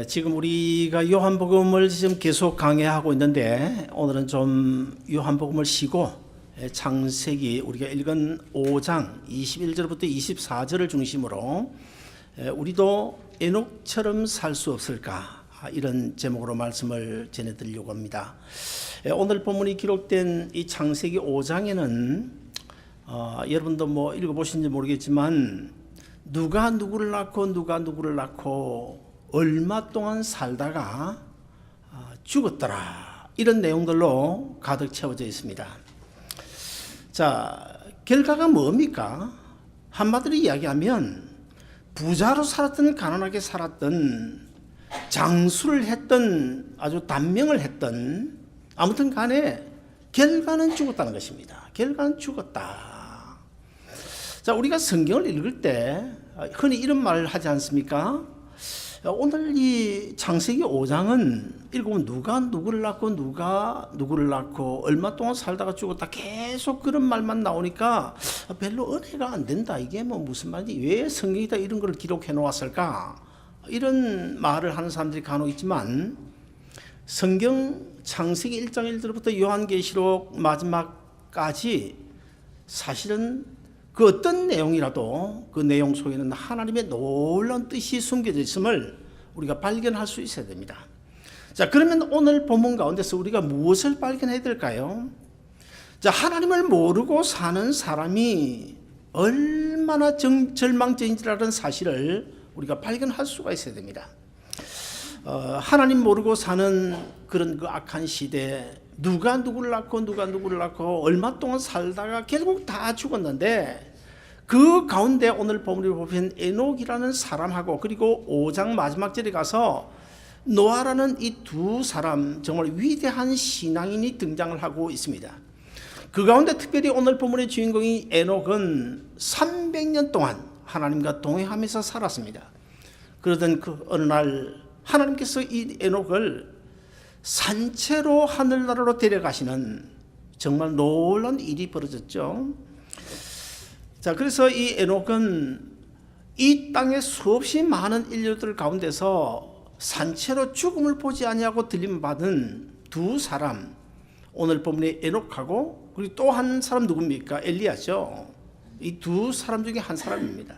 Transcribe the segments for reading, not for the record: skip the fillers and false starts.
지금 우리가 요한복음을 지금 계속 강해하고 있는데 오늘은 좀 요한복음을 쉬고 창세기 우리가 읽은 5장 21절부터 24절을 중심으로 우리도 에녹처럼 살 수 없을까 이런 제목으로 말씀을 전해드리려고 합니다. 오늘 본문이 기록된 이 창세기 5장에는 여러분도 읽어보신지 모르겠지만 누가 누구를 낳고 얼마 동안 살다가 죽었더라 이런 내용들로 가득 채워져 있습니다. 자, 결과가 뭡니까? 한마디로 이야기하면 부자로 살았던 가난하게 살았던 장수를 했던 아주 단명을 했던 아무튼 간에 결과는 죽었다는 것입니다. 결과는 죽었다. 자, 우리가 성경을 읽을 때 흔히 이런 말을 하지 않습니까? 오늘 이 창세기 5장은 읽으면 누가 누구를 낳고 얼마 동안 살다가 죽었다 계속 그런 말만 나오니까 별로 은혜가 안 된다. 이게 무슨 말인지 왜 성경에다 이런 걸 기록해 놓았을까? 이런 말을 하는 사람들이 간혹 있지만 성경 창세기 1장 1절부터 요한계시록 마지막까지 사실은 그 어떤 내용이라도 그 내용 속에는 하나님의 놀라운 뜻이 숨겨져 있음을 우리가 발견할 수 있어야 됩니다. 자, 그러면 오늘 본문 가운데서 우리가 무엇을 발견해야 될까요? 자, 하나님을 모르고 사는 사람이 얼마나 절망적인지라는 사실을 우리가 발견할 수가 있어야 됩니다. 하나님 모르고 사는 그런 그 악한 시대에 누가 누구를 낳고 얼마 동안 살다가 결국 다 죽었는데 그 가운데 오늘 본문에 보면 에녹이라는 사람하고 그리고 5장 마지막 절에 가서 노아라는 이 두 사람 정말 위대한 신앙인이 등장을 하고 있습니다. 그 가운데 특별히 오늘 본문의 주인공인 에녹은 300년 동안 하나님과 동행하면서 살았습니다. 그러던 그 어느 날 하나님께서 이 에녹을 산채로 하늘나라로 데려가시는 정말 놀라운 일이 벌어졌죠. 자, 그래서 이 에녹은 이 땅에 수없이 많은 인류들 가운데서 산채로 죽음을 보지 아니하고 들림 받은 두 사람, 오늘 본문에 에녹하고 그리고 또 한 사람 누굽니까? 엘리야죠. 이 두 사람 중에 한 사람입니다.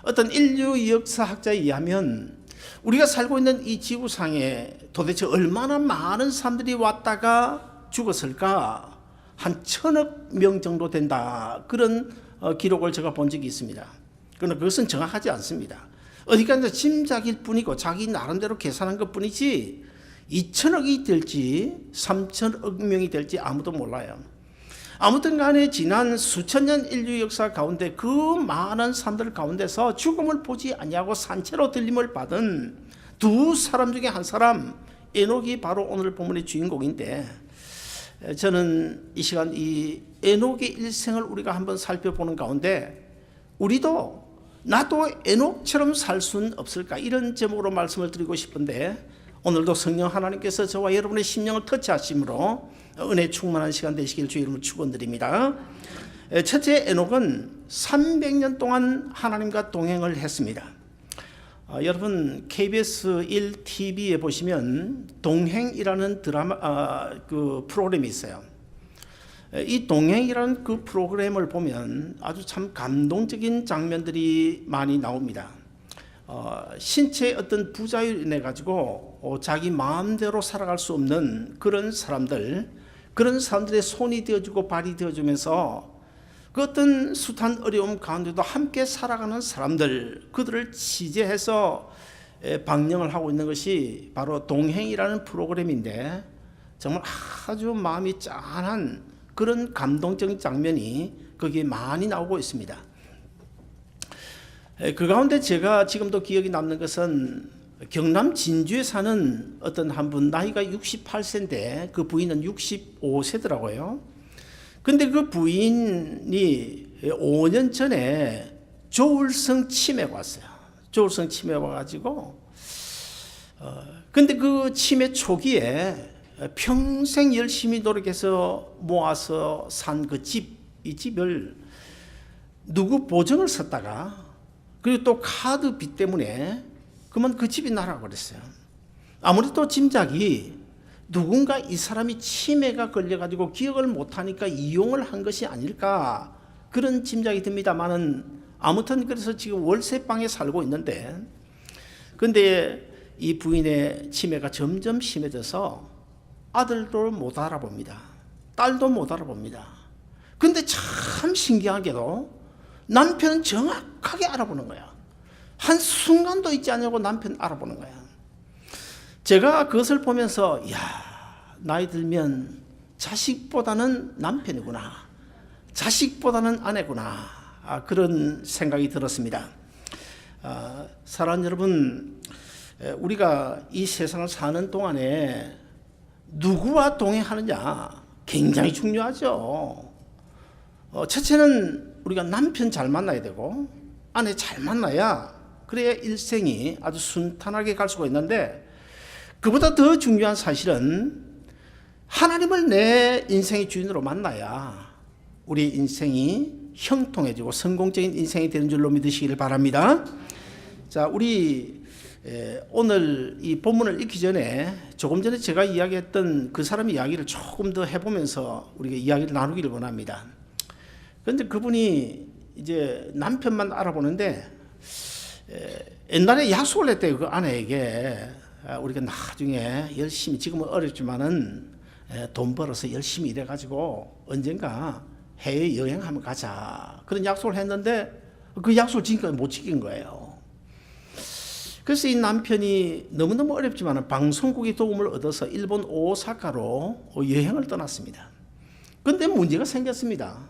어떤 인류 역사학자에 의하면 우리가 살고 있는 이 지구상에 도대체 얼마나 많은 사람들이 왔다가 죽었을까? 한 1000억 명 정도 된다. 그런 기록을 제가 본 적이 있습니다. 그러나 그것은 정확하지 않습니다. 어디까지나 짐작일 뿐이고 자기 나름대로 계산한 것 뿐이지 2000억이 될지 3000억 명이 될지 아무도 몰라요. 아무튼 간에 지난 수천 년 인류 역사 가운데 그 많은 사람들 가운데서 죽음을 보지 아니하고 산채로 들림을 받은 두 사람 중에 한 사람 에녹이 바로 오늘 본문의 주인공인데 저는 이 시간 이 에녹의 일생을 우리가 한번 살펴보는 가운데 나도 에녹처럼 살 수는 없을까 이런 제목으로 말씀을 드리고 싶은데 오늘도 성령 하나님께서 저와 여러분의 심령을 터치하심으로 은혜 충만한 시간 되시길 주의 이름으로 축원드립니다. 첫째, 에녹은 300년 동안 하나님과 동행을 했습니다. 여러분 KBS 1TV에 보시면 동행이라는 드라마 그 프로그램이 있어요. 이 동행이라는 그 프로그램을 보면 아주 참 감동적인 장면들이 많이 나옵니다. 신체의 어떤 부자유로 인해 가지고 자기 마음대로 살아갈 수 없는 그런 사람들의 손이 되어주고 발이 되어주면서 그 어떤 숱한 어려움 가운데도 함께 살아가는 사람들, 그들을 취재해서 방영을 하고 있는 것이 바로 동행이라는 프로그램인데 정말 아주 마음이 짠한 그런 감동적인 장면이 거기에 많이 나오고 있습니다. 그 가운데 제가 지금도 기억이 남는 것은 경남 진주에 사는 어떤 한 분 나이가 68세인데 그 부인은 65세더라고요. 근데 그 부인이 5년 전에 조울성 치매가 왔어요. 조울성 치매가 와가지고 근데 그 치매 초기에 평생 열심히 노력해서 모아서 산 그 이 집을 누구 보증을 썼다가 그리고 또 카드 빚 때문에 그러면 그 집이 나라 그랬어요. 아무래도 짐작이 누군가 이 사람이 치매가 걸려가지고 기억을 못하니까 이용을 한 것이 아닐까 그런 짐작이 듭니다만은 아무튼 그래서 지금 월세방에 살고 있는데 근데 이 부인의 치매가 점점 심해져서 아들도 못 알아봅니다. 딸도 못 알아봅니다. 근데 참 신기하게도 남편은 정확하게 알아보는 거야. 한순간도 있지 않냐고 남편 알아보는 거야. 제가 그것을 보면서 야, 나이 들면 자식보다는 남편이구나. 자식보다는 아내구나. 그런 생각이 들었습니다. 사랑하는 여러분, 우리가 이 세상을 사는 동안에 누구와 동행하느냐 굉장히 중요하죠. 첫째는 우리가 남편 잘 만나야 되고 아내 잘 만나야 그래야 일생이 아주 순탄하게 갈 수가 있는데 그보다 더 중요한 사실은 하나님을 내 인생의 주인으로 만나야 우리 인생이 형통해지고 성공적인 인생이 되는 줄로 믿으시기를 바랍니다. 자, 우리 오늘 이 본문을 읽기 전에 조금 전에 제가 이야기했던 그 사람 이야기를 조금 더 해보면서 우리가 이야기를 나누기를 원합니다. 그런데 그분이 이제 남편만 알아보는데 옛날에 약속을 했대요. 그 아내에게 우리가 나중에 열심히 지금은 어렵지만은 돈 벌어서 열심히 일해가지고 언젠가 해외 여행 한번 가자 그런 약속을 했는데 그 약속을 지금까지 못 지킨 거예요. 그래서 이 남편이 너무너무 어렵지만 방송국의 도움을 얻어서 일본 오사카로 여행을 떠났습니다. 그런데 문제가 생겼습니다.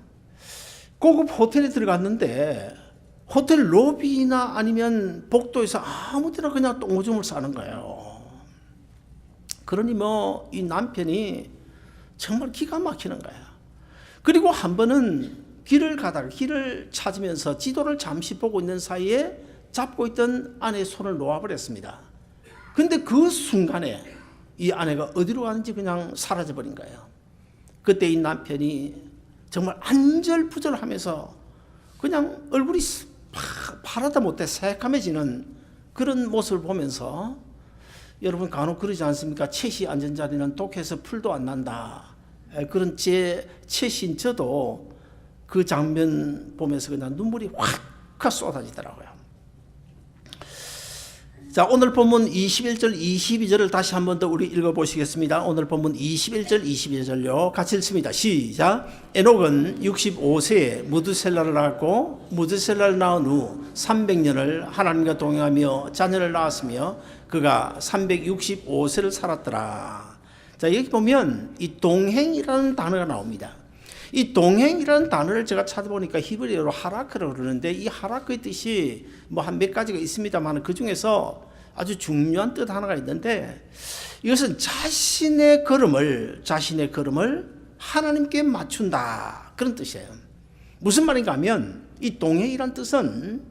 고급 호텔에 들어갔는데 호텔 로비나 아니면 복도에서 아무 데나 그냥 똥오줌을 싸는 거예요. 그러니 뭐 이 남편이 정말 기가 막히는 거예요. 그리고 한 번은 길을 가다가 길을 찾으면서 지도를 잠시 보고 있는 사이에 잡고 있던 아내의 손을 놓아버렸습니다. 근데 그 순간에 이 아내가 어디로 가는지 그냥 사라져버린 거예요. 그때 이 남편이 정말 안절부절하면서 그냥 얼굴이 파랗다 못해 새까매지는 그런 모습을 보면서 여러분 간혹 그러지 않습니까? 채시 앉은 자리는 독해서 풀도 안 난다. 그런 제 채신 저도 그 장면 보면서 그냥 눈물이 확 쏟아지더라고요. 자, 오늘 본문 21절 22절을 다시 한 번 더 우리 읽어보시겠습니다. 오늘 본문 21절 22절요. 같이 읽습니다. 시작. 에녹은 65세에 무드셀라를 낳았고 무드셀라를 낳은 후 300년을 하나님과 동행하며 자녀를 낳았으며 그가 365세를 살았더라. 자, 여기 보면 이 동행이라는 단어가 나옵니다. 이 동행이라는 단어를 제가 찾아보니까 히브리어로 하라크라고 그러는데 이 하라크의 뜻이 뭐 한 몇 가지가 있습니다만 그 중에서 아주 중요한 뜻 하나가 있는데 이것은 자신의 걸음을 하나님께 맞춘다 그런 뜻이에요. 무슨 말인가 하면 이 동행이란 뜻은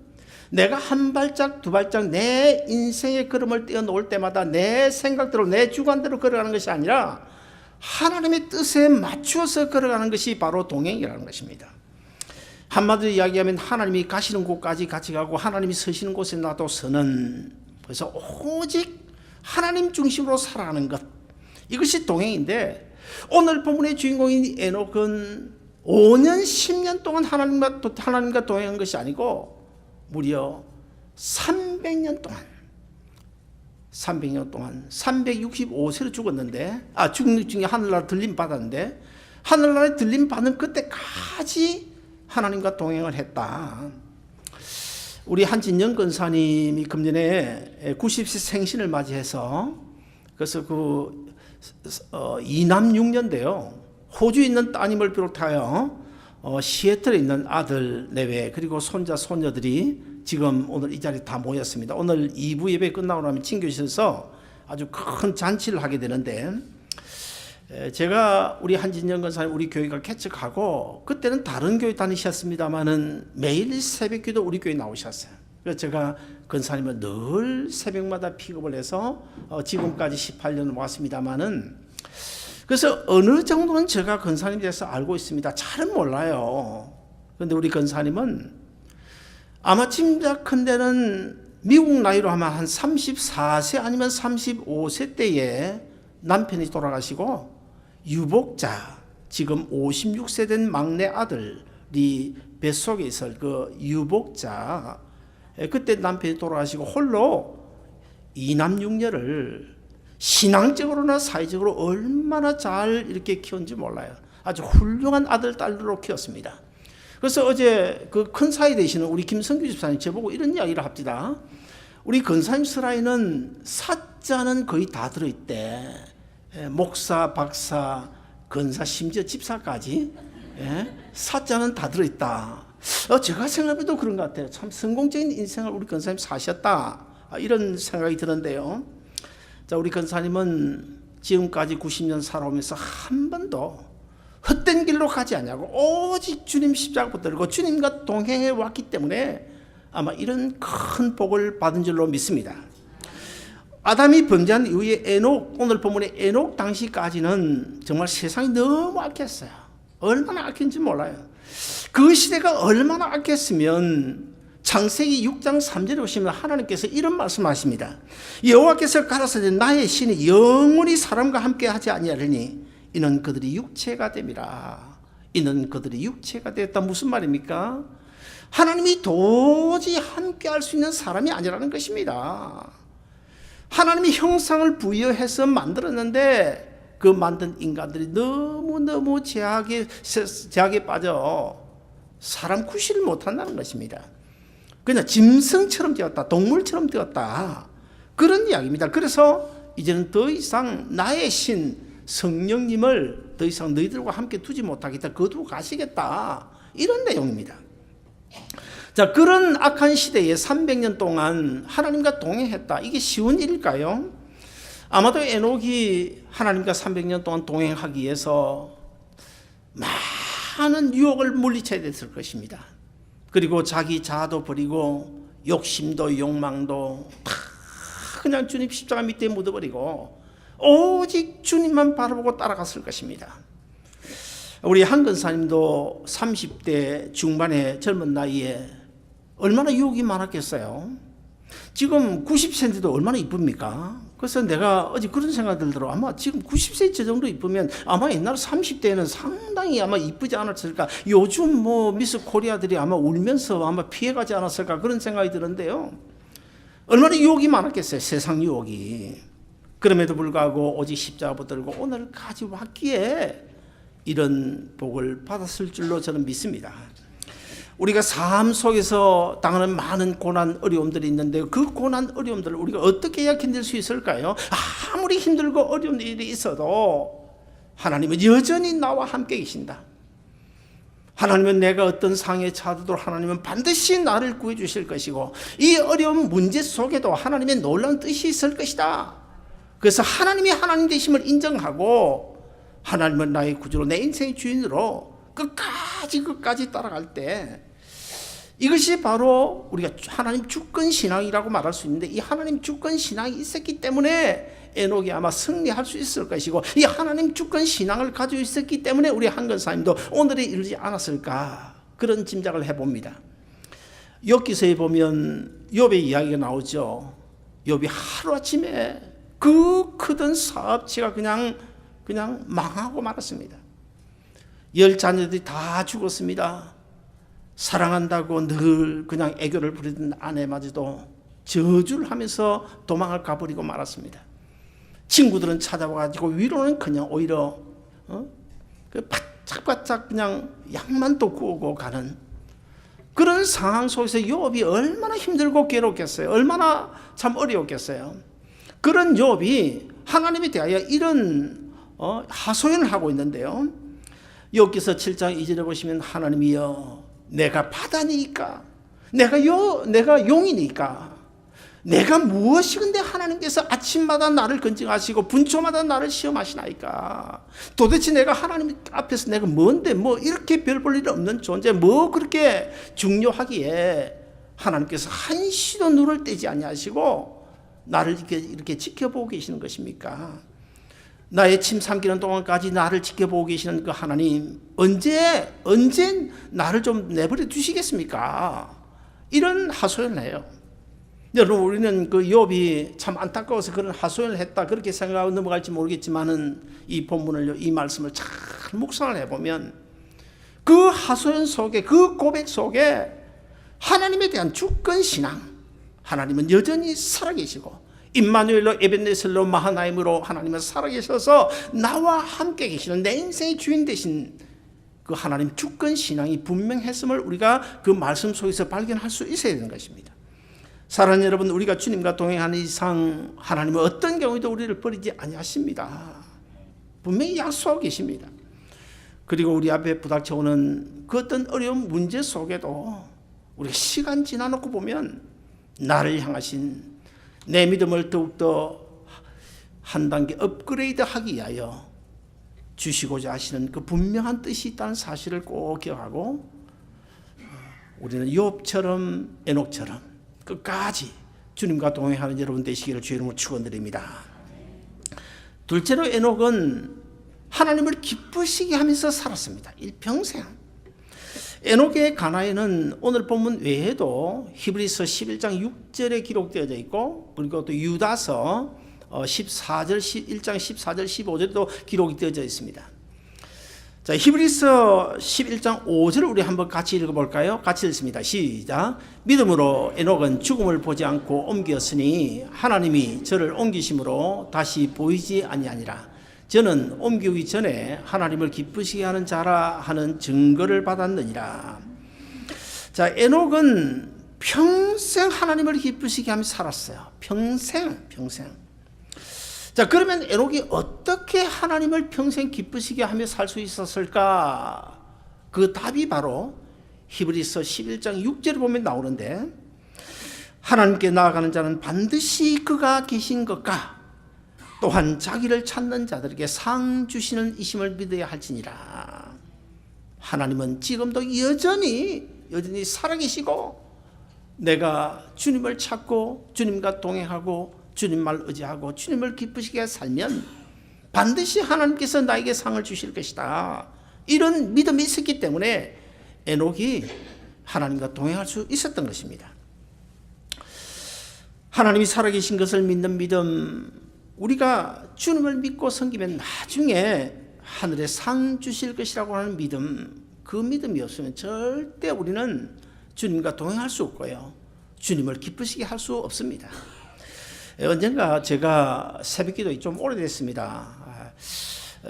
내가 한 발짝 두 발짝 내 인생의 걸음을 떼어놓을 때마다 내 생각대로 내 주관대로 걸어가는 것이 아니라 하나님의 뜻에 맞추어서 걸어가는 것이 바로 동행이라는 것입니다. 한마디로 이야기하면 하나님이 가시는 곳까지 같이 가고 하나님이 서시는 곳에 나도 서는, 그래서 오직 하나님 중심으로 살아가는 것, 이것이 동행인데 오늘 본문의 주인공인 에녹은 5년 10년 동안 하나님과 동행한 것이 아니고 무려 300년 동안 365세로 죽었는데 죽는 중에 하늘나라 들림 받았는데 하늘나라에 들림 받는 그때까지 하나님과 동행을 했다. 우리 한진영 권사님이 금년에 90세 생신을 맞이해서 그래서 이남 6년대요. 호주에 있는 따님을 비롯하여 시애틀에 있는 아들 내외 그리고 손자 손녀들이 지금 오늘 이 자리에 다 모였습니다. 오늘 2부 예배 끝나고 나면 친교실에서 아주 큰 잔치를 하게 되는데 제가 우리 한진영 권사님 우리 교회가 개척하고 그때는 다른 교회 다니셨습니다마는 매일 새벽기도 우리 교회 나오셨어요. 그래서 제가 권사님을 늘 새벽마다 픽업을 해서 지금까지 18년 왔습니다마는 그래서 어느 정도는 제가 권사님에 대해서 알고 있습니다. 잘은 몰라요. 그런데 우리 권사님은 아마 짐작컨대는 미국 나이로 하면 한 34세 아니면 35세 때에 남편이 돌아가시고 유복자, 지금 56세 된 막내 아들이 뱃속에 있을 그 유복자, 그때 남편이 돌아가시고 홀로 이남육녀를 신앙적으로나 사회적으로 얼마나 잘 이렇게 키웠는지 몰라요. 아주 훌륭한 아들, 딸로 키웠습니다. 그래서 어제 그 큰 사이 되시는 우리 김성규 집사님 저보고 이런 이야기를 합니다. 우리 근사님 스라이는 사자는 거의 다 들어있대. 목사, 박사, 근사, 심지어 집사까지. 사자는 다 들어있다. 제가 생각해도 그런 것 같아요. 참 성공적인 인생을 우리 근사님 사셨다. 이런 생각이 드는데요. 자, 우리 근사님은 지금까지 90년 살아오면서 한 번도 헛된 길로 가지 않냐고 오직 주님 십자가 붙들고 주님과 동행해 왔기 때문에 아마 이런 큰 복을 받은 줄로 믿습니다. 아담이 범죄한 이후에 에녹, 오늘 본문의 에녹 당시까지는 정말 세상이 너무 악했어요. 얼마나 악했는지 몰라요. 그 시대가 얼마나 악했으면 창세기 6장 3절에 보시면 하나님께서 이런 말씀하십니다. 여호와께서 가라사대 나의 신이 영원히 사람과 함께 하지 아니하리니 이는 그들이 육체가 됨이라. 이는 그들이 육체가 되었다. 무슨 말입니까? 하나님이 도저히 함께 할 수 있는 사람이 아니라는 것입니다. 하나님이 형상을 부여해서 만들었는데 그 만든 인간들이 너무너무 제약에 빠져 사람 구실을 못한다는 것입니다. 그냥 짐승처럼 되었다, 동물처럼 되었다, 그런 이야기입니다. 그래서 이제는 더 이상 나의 신 성령님을 더 이상 너희들과 함께 두지 못하겠다, 거두고 가시겠다, 이런 내용입니다. 자, 그런 악한 시대에 300년 동안 하나님과 동행했다. 이게 쉬운 일일까요? 아마도 에녹이 하나님과 300년 동안 동행하기 위해서 많은 유혹을 물리쳐야 됐을 것입니다. 그리고 자기 자아도 버리고 욕심도 욕망도 다 그냥 주님 십자가 밑에 묻어버리고 오직 주님만 바라보고 따라갔을 것입니다. 우리 한 근사님도 30대 중반의 젊은 나이에 얼마나 유혹이 많았겠어요. 지금 90세인데도 얼마나 이쁩니까? 그래서 내가 어제 그런 생각 들더라고. 아마 지금 90세 저 정도 이쁘면 아마 옛날 30대에는 상당히 아마 이쁘지 않았을까. 요즘 뭐 미스 코리아들이 아마 울면서 아마 피해가지 않았을까, 그런 생각이 드는데요. 얼마나 유혹이 많았겠어요, 세상 유혹이. 그럼에도 불구하고 오직 십자가 붙들고 오늘까지 왔기에 이런 복을 받았을 줄로 저는 믿습니다. 우리가 삶 속에서 당하는 많은 고난, 어려움들이 있는데요. 그 고난, 어려움들을 우리가 어떻게 해야 견딜 수 있을까요? 아무리 힘들고 어려운 일이 있어도 하나님은 여전히 나와 함께 계신다. 하나님은 내가 어떤 상에 처하도 하나님은 반드시 나를 구해 주실 것이고 이 어려운 문제 속에도 하나님의 놀라운 뜻이 있을 것이다. 그래서 하나님이 하나님 되심을 인정하고 하나님은 나의 구주로, 내 인생의 주인으로 끝까지 따라갈 때 이것이 바로 우리가 하나님 주권 신앙이라고 말할 수 있는데, 이 하나님 주권 신앙이 있었기 때문에 에녹이 아마 승리할 수 있을 것이고 이 하나님 주권 신앙을 가지고 있었기 때문에 우리 한근사님도 오늘에 이르지 않았을까, 그런 짐작을 해봅니다. 욥기서에 보면 욥의 이야기가 나오죠. 욥이 하루아침에 그 크던 사업체가 그냥 망하고 말았습니다. 10 자녀들이 다 죽었습니다. 사랑한다고 늘 그냥 애교를 부리던 아내마저도 저주를 하면서 도망을 가버리고 말았습니다. 친구들은 찾아와가지고 위로는 그냥 오히려 바짝바짝 그냥 약만 또 구우고 가는 그런 상황 속에서 욥이 얼마나 힘들고 괴롭겠어요. 얼마나 참 어려웠겠어요. 그런 욥이 하나님에 대하여 이런 하소연을 하고 있는데요. 욥기서 7장 2절에 보시면 하나님이여, 내가 바다니까, 내가 용이니까, 내가 무엇이건데 하나님께서 아침마다 나를 건증하시고 분초마다 나를 시험하시나이까. 도대체 내가 하나님 앞에서 내가 뭔데, 뭐 이렇게 별 볼 일 없는 존재, 뭐 그렇게 중요하기에 하나님께서 한시도 눈을 떼지 아니하시고 나를 이렇게 지켜보고 계시는 것입니까? 나의 침 삼키는 동안까지 나를 지켜보고 계시는 그 하나님, 언제 나를 좀 내버려 두시겠습니까? 이런 하소연을 해요. 여러분, 우리는 그 욥이 참 안타까워서 그런 하소연을 했다 그렇게 생각하고 넘어갈지 모르겠지만은 이 본문을, 이 말씀을 잘 묵상을 해보면 그 하소연 속에, 그 고백 속에 하나님에 대한 주권 신앙, 하나님은 여전히 살아계시고 임마누엘로 에벤네셀로 마하나임으로 하나님은 살아계셔서 나와 함께 계시는 내 인생의 주인 되신 그 하나님 주권 신앙이 분명했음을 우리가 그 말씀 속에서 발견할 수 있어야 되는 것입니다. 사랑하는 여러분, 우리가 주님과 동행하는 이상 하나님은 어떤 경우에도 우리를 버리지 아니하십니다. 분명히 약속하고 계십니다. 그리고 우리 앞에 부닥쳐오는 그 어떤 어려운 문제 속에도 우리가 시간 지나놓고 보면 나를 향하신 내 믿음을 더욱더 한 단계 업그레이드하기 위하여 주시고자 하시는 그 분명한 뜻이 있다는 사실을 꼭 기억하고 우리는 욥처럼 에녹처럼 끝까지 주님과 동행하는 여러분 되시기를 주의 이름으로 축원드립니다. 둘째로 에녹은 하나님을 기쁘시게 하면서 살았습니다. 일평생. 에녹의 가나에는 오늘 본문 외에도 히브리서 11장 6절에 기록되어져 있고 그리고 또 유다서 14절, 1장 14절, 15절도 기록이 되어져 있습니다. 자, 히브리서 11장 5절을 우리 한번 같이 읽어볼까요? 같이 읽습니다. 시작. 믿음으로 에녹은 죽음을 보지 않고 옮겼으니 하나님이 저를 옮기심으로 다시 보이지 아니하니라. 저는 옮기기 전에 하나님을 기쁘시게 하는 자라 하는 증거를 받았느니라. 자, 에녹은 평생 하나님을 기쁘시게 하며 살았어요. 평생. 자, 그러면 에녹이 어떻게 하나님을 평생 기쁘시게 하며 살 수 있었을까? 그 답이 바로 히브리서 11장 6절에 보면 나오는데 하나님께 나아가는 자는 반드시 그가 계신 것과 또한 자기를 찾는 자들에게 상 주시는 이심을 믿어야 할지니라. 하나님은 지금도 여전히 살아계시고 내가 주님을 찾고 주님과 동행하고 주님만 의지하고 주님을 기쁘시게 살면 반드시 하나님께서 나에게 상을 주실 것이다. 이런 믿음이 있었기 때문에 에녹이 하나님과 동행할 수 있었던 것입니다. 하나님이 살아계신 것을 믿는 믿음, 우리가 주님을 믿고 섬기면 나중에 하늘에 상 주실 것이라고 하는 믿음, 그 믿음이 없으면 절대 우리는 주님과 동행할 수 없고요, 주님을 기쁘시게 할 수 없습니다. 언젠가 제가 새벽기도에 좀 오래됐습니다.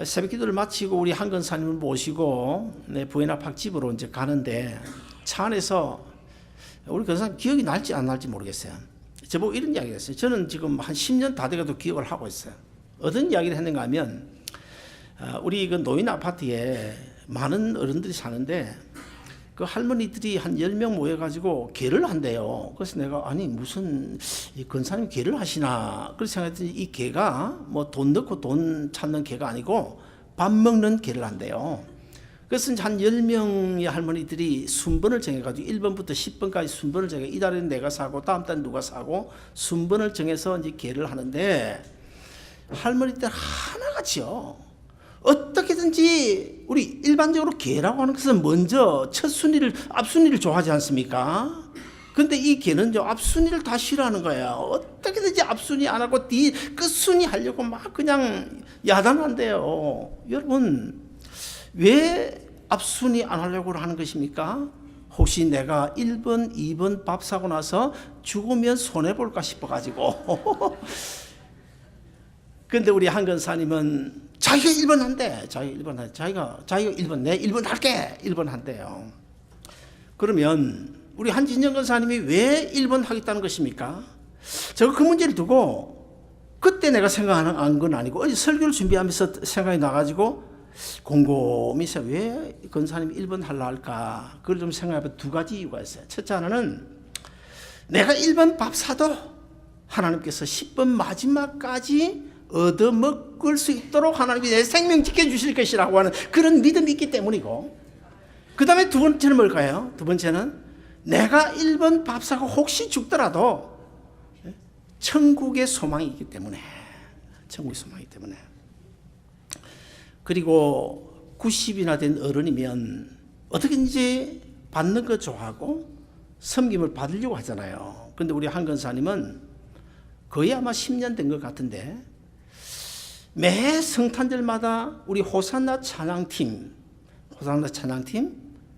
새벽기도를 마치고 우리 한 권사님을 모시고 부인 아파 집으로 이제 가는데 차 안에서 우리 권사님 기억이 날지 안 날지 모르겠어요. 저보고 이런 이야기를 했어요. 저는 지금 한 10년 다 돼가도 기억을 하고 있어요. 어떤 이야기를 했는가 하면 우리 그 노인 아파트에 많은 어른들이 사는데 그 할머니들이 한 10명 모여가지고 개를 한대요. 그래서 내가 아니 무슨 이 권사님 개를 하시나 그렇게 생각했더니 이 개가 뭐 돈 넣고 돈 찾는 개가 아니고 밥 먹는 개를 한대요. 그래서 한 10명의 할머니들이 순번을 정해가지고 1번부터 10번까지 순번을 정해 이 달에는 내가 사고 다음 달에 누가 사고 순번을 정해서 이제 개를 하는데 할머니들 하나같이요. 어떻게든지 우리 일반적으로 개라고 하는 것은 먼저 첫 순위를 앞순위를 좋아하지 않습니까? 근데 이 개는 앞순위를 다 싫어하는 거야. 어떻게든지 앞순위 안 하고 뒤 끝순위 하려고 막 그냥 야단한대요. 여러분 왜 앞순위 안 하려고 하는 것입니까? 혹시 내가 1번, 2번 밥 사고 나서 죽으면 손해볼까 싶어가지고 근데 우리 한 권사님은 자기가 1번 한대. 자기가 1번, 내 1번 할게. 1번 한대요. 그러면 우리 한진영 권사님이 왜 1번 하겠다는 것입니까? 제가 그 문제를 두고 그때 내가 생각한 건 아니고 어제 설교를 준비하면서 생각이 나가지고 곰곰이 왜 권사님이 1번 하려 할까? 그걸 좀 생각해보면 두 가지 이유가 있어요. 첫째 하나는 내가 1번 밥 사도 하나님께서 10번 마지막까지 얻어먹을 수 있도록 하나님이 내 생명 지켜주실 것이라고 하는 그런 믿음이 있기 때문이고, 그 다음에 두 번째는 뭘까요? 두 번째는 내가 1번 밥 사고 혹시 죽더라도 천국의 소망이 있기 때문에, 천국의 소망이기 때문에. 그리고 90이나 된 어른이면 어떻게든지 받는 거 좋아하고 섬김을 받으려고 하잖아요. 근데 우리 한 권사님은 거의 아마 10년 된 것 같은데 매 성탄절마다 우리 호산나 찬양팀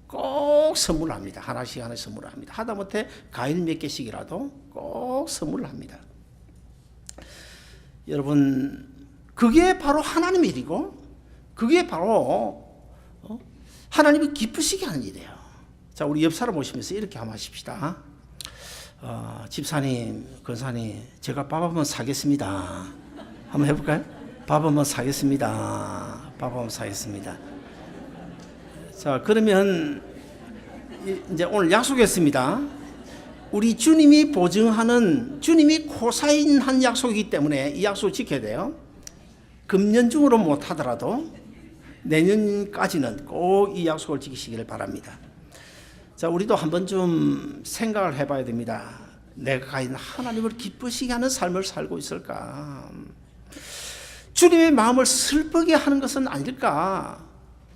꼭 선물을 합니다. 하나씩 선물을 합니다. 하다못해 과일 몇 개씩이라도 꼭 선물을 합니다. 여러분, 그게 바로 하나님의 일이고 그게 바로 하나님이 기쁘시게 하는 일이에요. 자, 우리 옆 사람 오시면서 이렇게 한번 하십시다. 집사님, 권사님, 제가 밥 한번 사겠습니다. 한번 해볼까요? 밥 한번 사겠습니다. 밥 한번 사겠습니다. 자, 그러면 이제 오늘 약속했습니다. 우리 주님이 보증하는, 주님이 코사인한 약속이기 때문에 이 약속을 지켜야 돼요. 금년 중으로 못하더라도 내년까지는 꼭 이 약속을 지키시기를 바랍니다. 자, 우리도 한번 좀 생각을 해봐야 됩니다. 내가 과연 하나님을 기쁘시게 하는 삶을 살고 있을까? 주님의 마음을 슬프게 하는 것은 아닐까?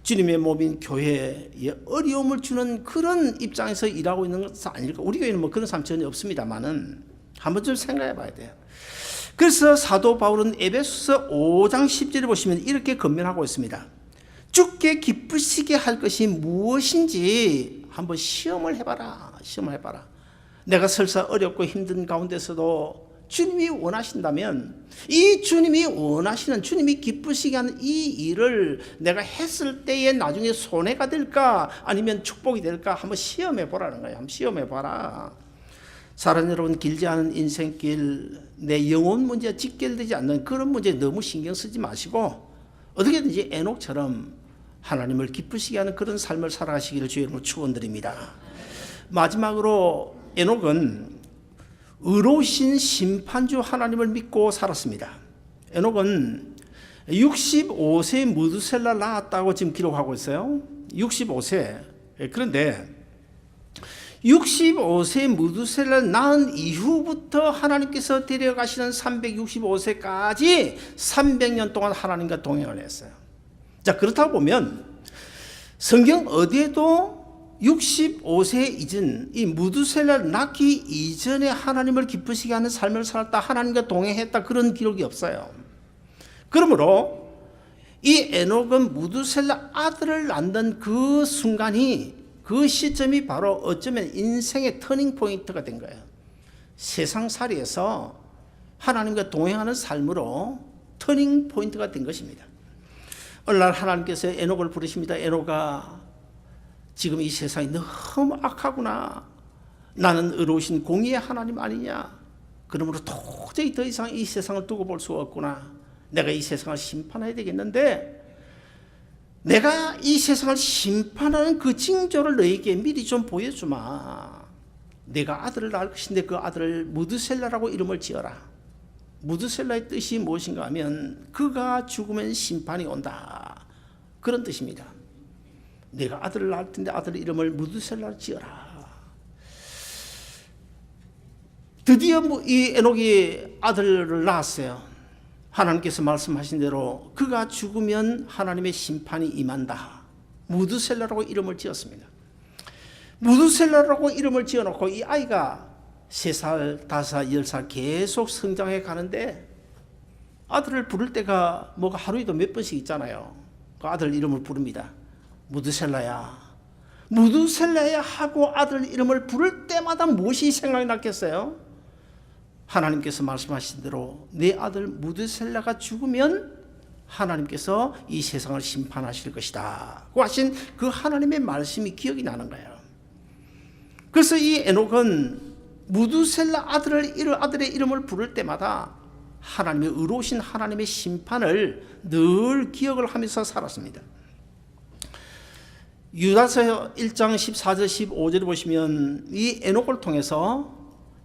주님의 몸인 교회에 어려움을 주는 그런 입장에서 일하고 있는 것은 아닐까? 우리 교회는 뭐 그런 삶 전혀 없습니다만은 한번 좀 생각해 봐야 돼요. 그래서 사도 바울은 에베소서 5장 10절을 보시면 이렇게 권면하고 있습니다. 주께 기쁘시게 할 것이 무엇인지 한번 시험을 해봐라. 내가 설사 어렵고 힘든 가운데서도 주님이 원하신다면 이 주님이 원하시는, 주님이 기쁘시게 하는 이 일을 내가 했을 때에 나중에 손해가 될까 아니면 축복이 될까 한번 시험해 보라는 거예요. 한번 시험해 봐라. 사랑 여러분, 길지 않은 인생길, 내 영혼 문제와 직결되지 않는 그런 문제에 너무 신경 쓰지 마시고 어떻게든지 에녹처럼 하나님을 기쁘시게 하는 그런 삶을 살아가시기를 주의 이름으로 축원드립니다. 마지막으로 에녹은 의로우신 심판주 하나님을 믿고 살았습니다. 에녹은 65세 무두셀라 낳았다고 지금 기록하고 있어요. 65세. 그런데 65세 무두셀라 낳은 이후부터 하나님께서 데려가시는 365세까지 300년 동안 하나님과 동행을 했어요. 자, 그렇다고 보면 성경 어디에도 65세 이전, 이 무두셀라를 낳기 이전에 하나님을 기쁘시게 하는 삶을 살았다, 하나님과 동행했다, 그런 기록이 없어요. 그러므로 이 에녹은 무두셀라 아들을 낳는 그 순간이, 그 시점이 바로 어쩌면 인생의 터닝 포인트가 된 거예요. 세상살이에서 하나님과 동행하는 삶으로 터닝 포인트가 된 것입니다. 어느 날 하나님께서 에녹을 부르십니다. 에녹아, 지금 이 세상이 너무 악하구나. 나는 의로우신 공의의 하나님 아니냐. 그러므로 도저히 더 이상 이 세상을 두고 볼 수가 없구나. 내가 이 세상을 심판해야 되겠는데 내가 이 세상을 심판하는 그 징조를 너에게 미리 좀 보여주마. 내가 아들을 낳을 것인데 그 아들을 무드셀라라고 이름을 지어라. 무드셀라의 뜻이 무엇인가 하면 그가 죽으면 심판이 온다, 그런 뜻입니다. 내가 아들을 낳을 텐데 아들 이름을 무드셀라로 지어라. 드디어 이 에녹이 아들을 낳았어요. 하나님께서 말씀하신 대로 그가 죽으면 하나님의 심판이 임한다. 무드셀라라고 이름을 지었습니다. 무드셀라라고 이름을 지어놓고 이 아이가 3살, 5살, 10살 계속 성장해 가는데 아들을 부를 때가 뭐가 하루에도 몇 번씩 있잖아요. 그 아들 이름을 부릅니다. 무드셀라야, 무드셀라야 하고 아들 이름을 부를 때마다 무엇이 생각이 났겠어요? 하나님께서 말씀하신 대로 내 아들 무드셀라가 죽으면 하나님께서 이 세상을 심판하실 것이다 고 하신 그 하나님의 말씀이 기억이 나는 거예요. 그래서 이 에녹은 무두셀라 아들의 이름을 부를 때마다 하나님의 의로우신 하나님의 심판을 늘 기억을 하면서 살았습니다. 유다서 1장 14절 15절을 보시면 이 에녹을 통해서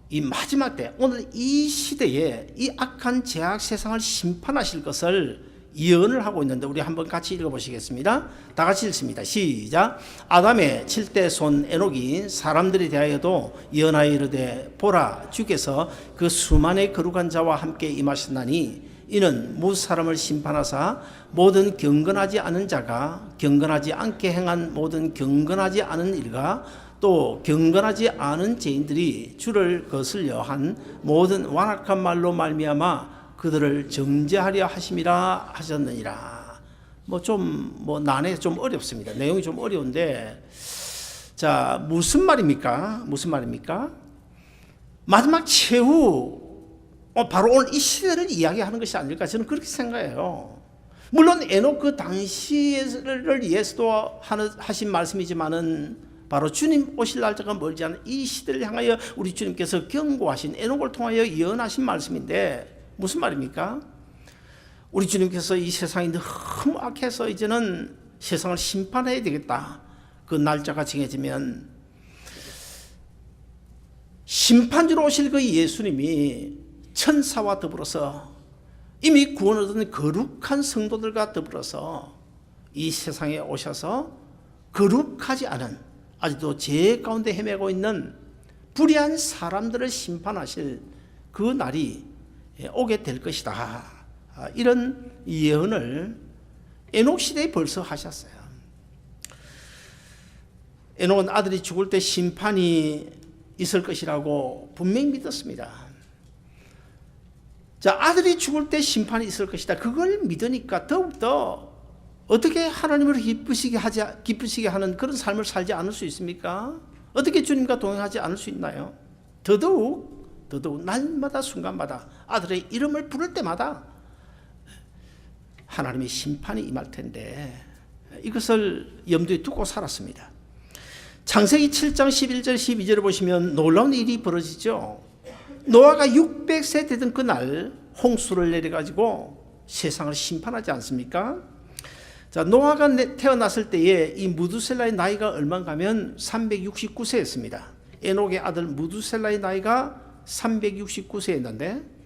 이 마지막 때, 오늘 이 시대에 이 악한 죄악 세상을 심판하실 것을 예언을 하고 있는데 우리 한번 같이 읽어보시겠습니다. 다 같이 읽습니다. 시작. 아담의 7대 손 에녹이 사람들에 대하여도 예언하여 이르되 보라, 주께서 그 수만의 거룩한 자와 함께 임하셨나니 이는 무 사람을 심판하사 모든 경건하지 않은 자가 경건하지 않게 행한 모든 경건하지 않은 일과 또 경건하지 않은 죄인들이 주를 거슬려 한 모든 완악한 말로 말미암아 그들을 정죄하려 하심이라 하셨느니라. 난해 좀 어렵습니다. 내용이 좀 어려운데, 자, 무슨 말입니까? 마지막 최후, 바로 오늘 이 시대를 이야기하는 것이 아닐까 저는 그렇게 생각해요. 물론 에녹 그 당시를 위해서도 하신 말씀이지만은 바로 주님 오실 날짜가 멀지 않은 이 시대를 향하여 우리 주님께서 경고하신, 에녹을 통하여 예언하신 말씀인데 무슨 말입니까? 우리 주님께서 이 세상이 너무 악해서 이제는 세상을 심판해야 되겠다. 그 날짜가 정해지면 심판주로 오실 그 예수님이 천사와 더불어서 이미 구원 얻은 거룩한 성도들과 더불어서 이 세상에 오셔서 거룩하지 않은, 아직도 죄 가운데 헤매고 있는 불의한 사람들을 심판하실 그 날이 오게 될 것이다. 이런 예언을 에녹 시대에 벌써 하셨어요. 에녹은 아들이 죽을 때 심판이 있을 것이라고 분명히 믿었습니다. 자, 아들이 죽을 때 심판이 있을 것이다. 그걸 믿으니까 더욱더 어떻게 하나님을 기쁘시게 하는 그런 삶을 살지 않을 수 있습니까? 어떻게 주님과 동행하지 않을 수 있나요? 더더욱 날마다 순간마다 아들의 이름을 부를 때마다 하나님의 심판이 임할 텐데 이것을 염두에 두고 살았습니다. 창세기 7장 11절 12절을 보시면 놀라운 일이 벌어지죠. 노아가 600세 되던 그날 홍수를 내려가지고 세상을 심판하지 않습니까? 자, 노아가 태어났을 때에 이 무두셀라의 나이가 얼마인가 하면 369세였습니다. 에녹의 아들 무두셀라의 나이가 369세였는데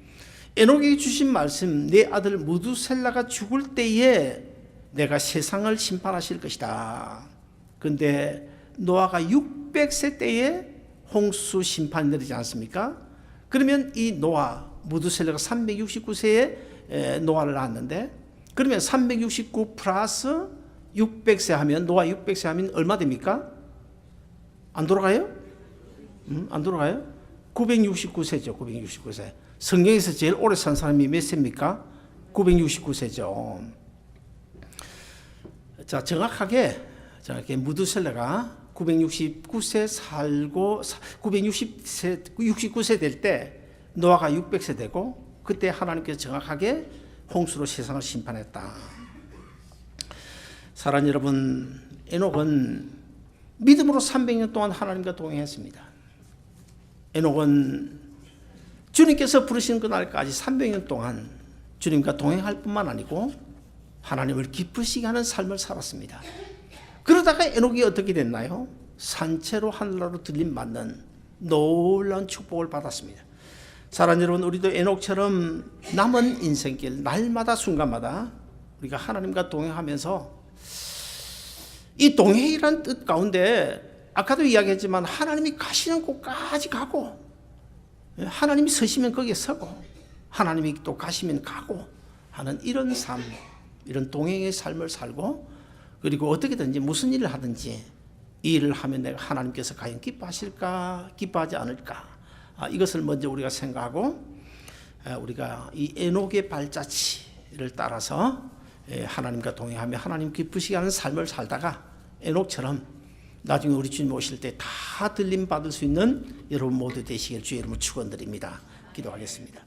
에녹에게 주신 말씀, 내 아들 무두셀라가 죽을 때에 내가 세상을 심판하실 것이다. 그런데 노아가 600세 때에 홍수 심판이 내리지 않습니까? 그러면 이 무두셀라가 369세에 노아를 낳았는데, 그러면 369 플러스 600세 하면, 노아 600세 하면 얼마 됩니까? 안 돌아가요? 안 돌아가요? 969세죠. 969세. 성경에서 제일 오래 산 사람이 몇 세입니까? 969세죠. 자, 정확하게 무두셀라가 969세 살고 969세 될 때 노아가 600세 되고, 그때 하나님께서 정확하게 홍수로 세상을 심판했다. 사랑하는 여러분, 에녹은 믿음으로 300년 동안 하나님과 동행했습니다. 에녹은 주님께서 부르신 그날까지 300년 동안 주님과 동행할 뿐만 아니고 하나님을 기쁘시게 하는 삶을 살았습니다. 그러다가 에녹이 어떻게 됐나요? 산채로 하늘나라로 들림받는 놀라운 축복을 받았습니다. 사랑하는 여러분, 우리도 에녹처럼 남은 인생길 날마다 순간마다 우리가 하나님과 동행하면서 이 동행이란 뜻 가운데 아까도 이야기했지만 하나님이 가시는 곳까지 가고, 하나님이 서시면 거기에 서고, 하나님이 또 가시면 가고 하는 이런 삶, 이런 동행의 삶을 살고, 그리고 어떻게든지 무슨 일을 하든지 이 일을 하면 내가 하나님께서 과연 기뻐하실까, 기뻐하지 않을까, 이것을 먼저 우리가 생각하고 우리가 이 에녹의 발자취를 따라서 하나님과 동행하며 하나님 기쁘시게 하는 삶을 살다가 에녹처럼 나중에 우리 주님 오실 때 다 들림 받을 수 있는 여러분 모두 되시길 주의 이름으로 축원드립니다. 기도하겠습니다.